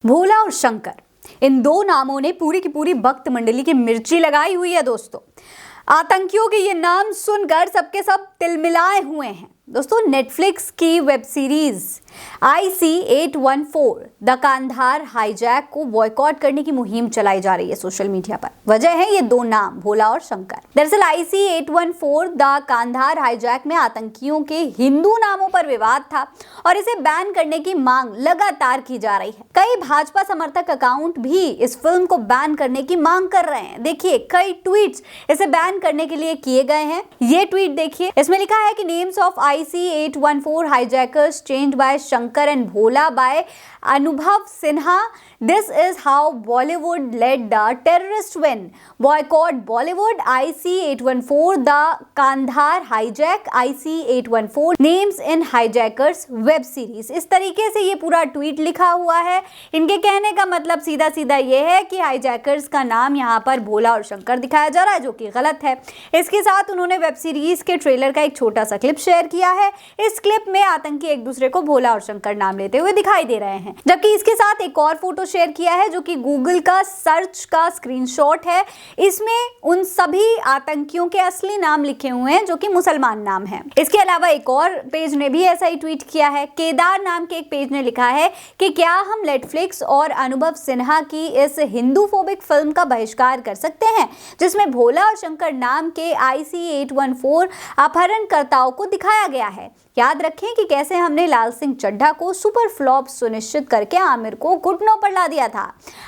भोला और शंकर, इन दो नामों ने पूरी की पूरी भक्त मंडली की मिर्ची लगाई हुई है दोस्तों। आतंकियों के ये नाम सुनकर सबके सब तिलमिलाए हुए हैं। दोस्तों, नेटफ्लिक्स की web series IC-814 the Kandahar hijack को बॉयकॉट करने की मुहिम चलाई जा रही है सोशल मीडिया पर। वजह है ये दो नाम, भोला और शंकर। दरअसल IC-814 द कांधार हाईजैक में आतंकियों के हिंदू नामों पर विवाद था और इसे बैन करने की मांग लगातार की जा रही है। कई भाजपा समर्थक अकाउंट भी इस फिल्म को बैन करने की मांग कर रहे हैं। देखिए, कई ट्वीट्स इसे बैन करने के लिए किए गए हैं। ये ट्वीट देखिए, इसमें लिखा है कि names of IC-814 hijackers changed by Shankar and Bhola by Anubhav Sinha. This is how Bollywood let the terrorist win. Boycott Bollywood. IC-814 the Kandhar hijack. IC-814 names in hijackers web series. इस तरीके से ये पूरा tweet लिखा हुआ है। इनके कहने का मतलब सीधा सीधा ये है कि हाईजैकर्स का नाम यहाँ पर भोला और शंकर दिखाया जा रहा है, जो कि गलत है। इसके साथ उन्होंने वेब सीरीज के ट्रेलर का एक छोटा सा क्लिप शेयर किया है। इस क्लिप में आतंकी एक दूसरे को भोला और शंकर नाम लेते हुए दिखाई दे रहे हैं, जबकि इसके साथ एक और फोटो शेयर किया है जो कि गूगल का सर्च का स्क्रीनशॉट है। इसमें उन सभी आतंकियों के असली नाम लिखे हुए हैं जो कि मुसलमान नाम हैं। इसके अलावा एक और पेज ने भी ऐसा ही ट्वीट किया है। केदार नाम के एक पेज ने लिखा है कि क्या हम नेटफ्लिक्स और अनुभव सिन्हा की इस हिंदू फोबिक फिल्म का बहिष्कार कर सकते हैं जिसमें भोला और शंकर नाम के IC-814 अपहरणकर्ताओं को दिखाया गया है। याद रखें कि कैसे हमने लाल सिंह चड्ढा को सुपर फ्लॉप सुनिश्चित करके आमिर को घुटनों पर ला दिया था।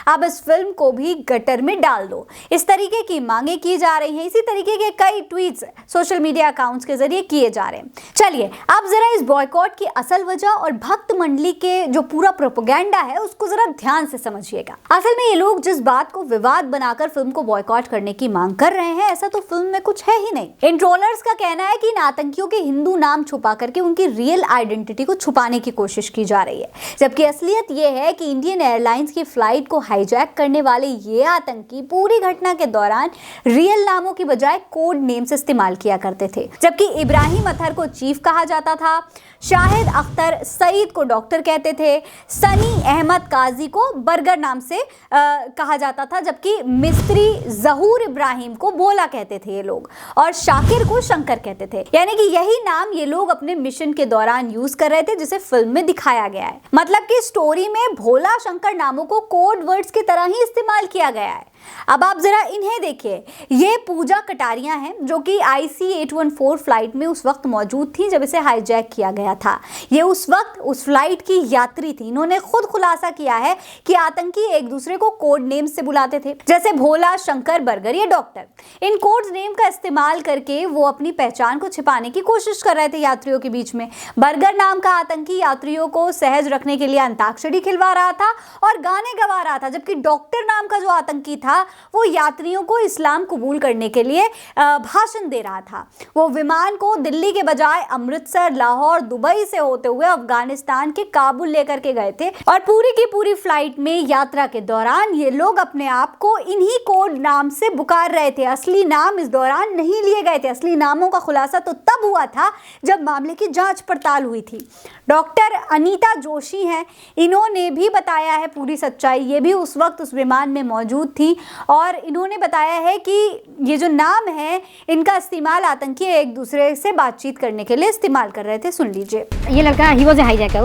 अब इस फिल्म को भी गटर में डाल दो। इस तरीके की मांगे की जा रही हैं। इसी तरीके के कई ट्वीट्स सोशल मीडिया अकाउंट्स के जरिए किए जा रहे हैं। चलिए, अब जरा इस बॉयकॉट की असल वजह और भक्त मंडली के जो पूरा प्रोपेगेंडा है उसको जरा ध्यान से समझिएगा। असल में ये लोग जिस बात को विवाद बनाकर फिल्म को बॉयकॉट करने की मांग कर रहे हैं, ऐसा तो फिल्म में कुछ है ही नहीं। इन ट्रोलर्स का कहना है कि इन आतंकियों के हिंदू नाम छुपा करके उनकी रियल आइडेंटिटी को छुपाने की कोशिश की जा रही है, जबकि असलियत यह है कि इंडियन एयरलाइंस की फ्लाइट को हाईजैक करने वाले ये आतंकी पूरी घटना के दौरान रियल नामों की बजाय कोड नेम्स इस्तेमाल किया करते थे। जबकि इब्राहिम अतहर को चीफ कहा जाता था, शाहिद अख्तर सईद को डॉक्टर कहते थे, सनी अहमद काजी को बर्गर नाम से कहा जाता था, जबकि मिस्त्री जहूर इब्राहिम को भोला कहते थे ये लोग, और शाकिर को शंकर कहते थे। यानी कि यही नाम ये लोग अपने मिशन के दौरान यूज कर रहे थे जिसे फिल्म में दिखाया गया है। मतलब कि स्टोरी में भोला शंकर नामों को कोड वर्ड्स की तरह ही इस्तेमाल किया गया है। अब आप जरा इन्हें देखिए, ये पूजा कटारिया हैं जो कि IC-814 फ्लाइट में उस वक्त मौजूद थी जब इसे हाईजैक किया गया था। ये उस वक्त उस फ्लाइट की यात्री थी। इन्होंने खुद खुलासा किया है कि आतंकी एक दूसरे को कोड नेम से बुलाते थे, जैसे भोला, शंकर, बर्गर या डॉक्टर। इन कोड नेम का इस्तेमाल करके वो अपनी पहचान को छिपाने की कोशिश कर रहे थे यात्रियों के बीच में। बर्गर नाम का आतंकी यात्रियों को सहज रखने के लिए अंताक्षरी खिलवा रहा था और गाने गवा रहा था, जबकि डॉक्टर नाम का जो आतंकी था वो यात्रियों को इस्लाम कबूल करने के लिए भाषण दे रहा था। वो विमान को दिल्ली के बजाय अमृतसर, लाहौर, दुबई से होते हुए अफगानिस्तान के काबुल लेकर के गए थे और पूरी की पूरी फ्लाइट में यात्रा के दौरान ये लोग अपने आप को इन्हीं कोड नाम से पुकार रहे थे। असली नाम इस दौरान नहीं लिए गए थे। असली नामों का खुलासा तो तब हुआ था जब मामले की जांच पड़ताल हुई थी। डॉक्टर अनीता जोशी हैं, इन्होंने भी बताया है पूरी सच्चाई। ये भी उस वक्त उस विमान में मौजूद थी और इन्होंने बताया है कि ये जो नाम है इनका इस्तेमाल आतंकी एक दूसरे से बातचीत करने के लिए इस्तेमाल कर रहे थे। सुन लीजिए। ये लड़का ही वाज हाईजैकर।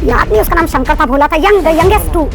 याद नहीं, उसका नाम शंकर था, भोला था, यंगेस्ट टू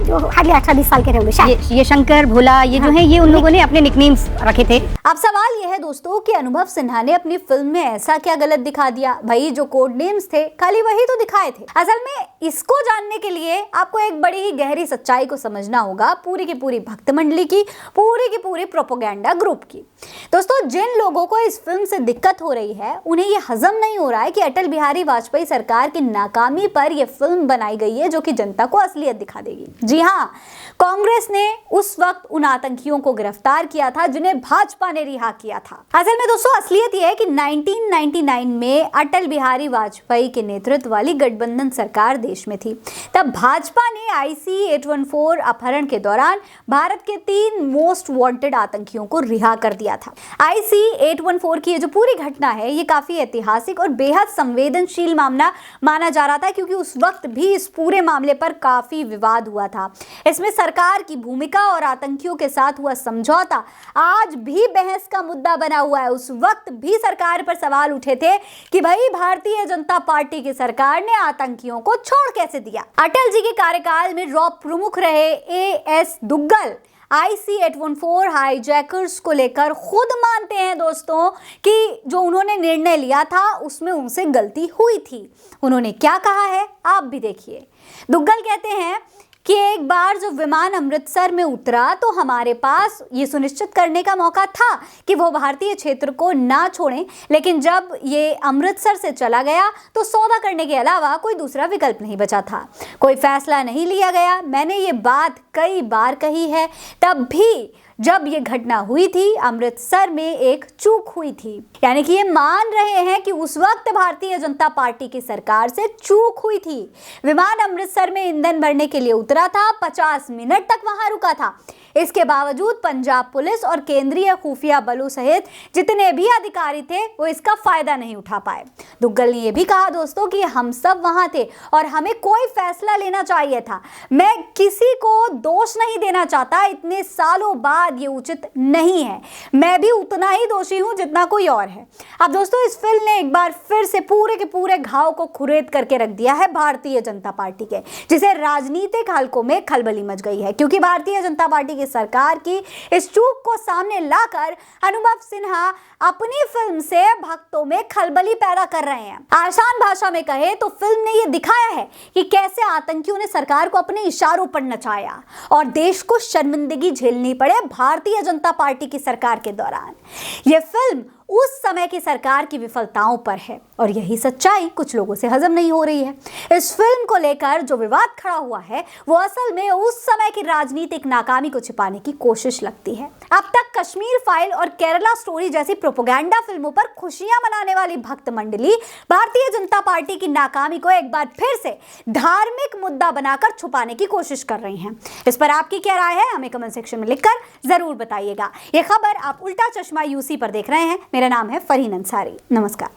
जो हार्डली 18-20 साल के थे होंगे। ये शंकर, भोला, ये जो है ये उन लोगों ने अपने निकनेम्स रखे थे। अब सवाल यह है दोस्तों कि अनुभव सिन्हा ने अपनी फिल्म में ऐसा क्या गलत दिखा दिया? भाई, जो कोड नेम्स थे खाली वही तो दिखाए थे। असल में इसको जानने के लिए आपको एक बड़ी ही गहरी सच्चाई को समझना होगा पूरी की पूरी भक्त मंडली की, पूरी की पूरी प्रोपेगेंडा ग्रुप की। दोस्तों, जिन लोगों को इस फिल्म से दिक्कत हो रही है उन्हें यह हजम नहीं हो रहा है कि अटल बिहारी वाजपेयी सरकार की नाकामी पर यह फिल्म बनाई गई है जो कि जनता को असलियत दिखा देगी। जी हाँ, कांग्रेस ने उस वक्त उन आतंकियों को गिरफ्तार किया था जिन्हें भाजपा ने रिहा किया था। असल में दोस्तों असलियत यह है कि 1999 में अटल बिहारी वाजपेयी के नेतृत्व वाली गठबंधन सरकार देश में थी। तब भाजपा ने IC-814 अपहरण के दौरान भारत के 3 मोस्ट वांटेड आतंकियों को रिहा कर दिया था। IC-814 की ये जो पूरी घटना है ये काफी ऐतिहासिक और बेहद संवेदनशील मामला माना जा रहा था, क्योंकि उस वक्त भी इस पूरे मामले पर काफी विवाद हुआ था। इसमें सरकार की भूमिका और आतंकियों के साथ हुआ समझौता आज भी बहस का मुद्दा बना हुआ है। उस वक्त भी सरकार पर सवाल उठे थे कि भाई भारतीय जनता पार्टी की सरकार ने आतंकियों को छोड़ कैसे दिया। अटल जी के कार्यकाल में रॉ प्रमुख रहे AS दुग्गल IC-814 हाईजैकर्स को लेकर खुद मानते हैं दोस्तों कि जो उन्होंने निर्णय लिया था उसमें उनसे गलती हुई थी। उन्होंने क्या कहा है आप भी देखिए। दुग्गल कहते हैं कि एक बार जो विमान अमृतसर में उतरा तो हमारे पास ये सुनिश्चित करने का मौका था कि वो भारतीय क्षेत्र को ना छोड़ें, लेकिन जब ये अमृतसर से चला गया तो सौदा करने के अलावा कोई दूसरा विकल्प नहीं बचा था। कोई फैसला नहीं लिया गया। मैंने ये बात कई बार कही है। तब भी जब ये घटना हुई थी अमृतसर में एक चूक हुई थी, यानी कि ये मान रहे हैं कि उस वक्त भारतीय जनता पार्टी की सरकार से चूक हुई थी। विमान अमृतसर में ईंधन भरने के लिए उतरा था, 50 मिनट तक वहां रुका था। इसके बावजूद पंजाब पुलिस और केंद्रीय खुफिया बलों सहित जितने भी अधिकारी थे वो इसका फायदा नहीं उठा पाए। दुग्गल ने यह भी कहा दोस्तों कि हम सब वहां थे और हमें कोई फैसला लेना चाहिए था। मैं किसी को दोष नहीं देना चाहता, इतने सालों बाद ये उचित नहीं है। मैं भी उतना ही दोषी हूं जितना कोई और है। अब दोस्तों इस फिल्म ने एक बार फिर से पूरे के पूरे घाव को खुरेद करके रख दिया है भारतीय जनता पार्टी के, जिसे राजनीतिक हलकों में खलबली मच गई है, क्योंकि भारतीय जनता पार्टी सरकार की इस चूक को सामने लाकर अनुभव सिन्हा अपनी फिल्म से भक्तों में खलबली पैदा कर रहे हैं। आसान भाषा में कहे तो फिल्म ने यह दिखाया है कि कैसे आतंकियों ने सरकार को अपने इशारों पर नचाया और देश को शर्मिंदगी झेलनी पड़े भारतीय जनता पार्टी की सरकार के दौरान। यह फिल्म उस समय की सरकार की विफलताओं पर है और यही सच्चाई कुछ लोगों से हजम नहीं हो रही है। इस फिल्म को लेकर जो विवाद खड़ा हुआ है वो असल में उस समय की राजनीतिक नाकामी को छिपाने की कोशिश लगती है। अब तक कश्मीर फाइल और केरला स्टोरी जैसी प्रोपेगेंडा फिल्मों पर खुशियां मनाने वाली भक्त मंडली भारतीय जनता पार्टी की नाकामी को एक बार फिर से धार्मिक मुद्दा बनाकर छुपाने की कोशिश कर रही हैं। इस पर आपकी क्या राय है हमें कमेंट सेक्शन में लिखकर जरूर बताइएगा। यह खबर आप उल्टा चश्मा UC पर देख रहे हैं। मेरा नाम है फरहीन अंसारी। नमस्कार।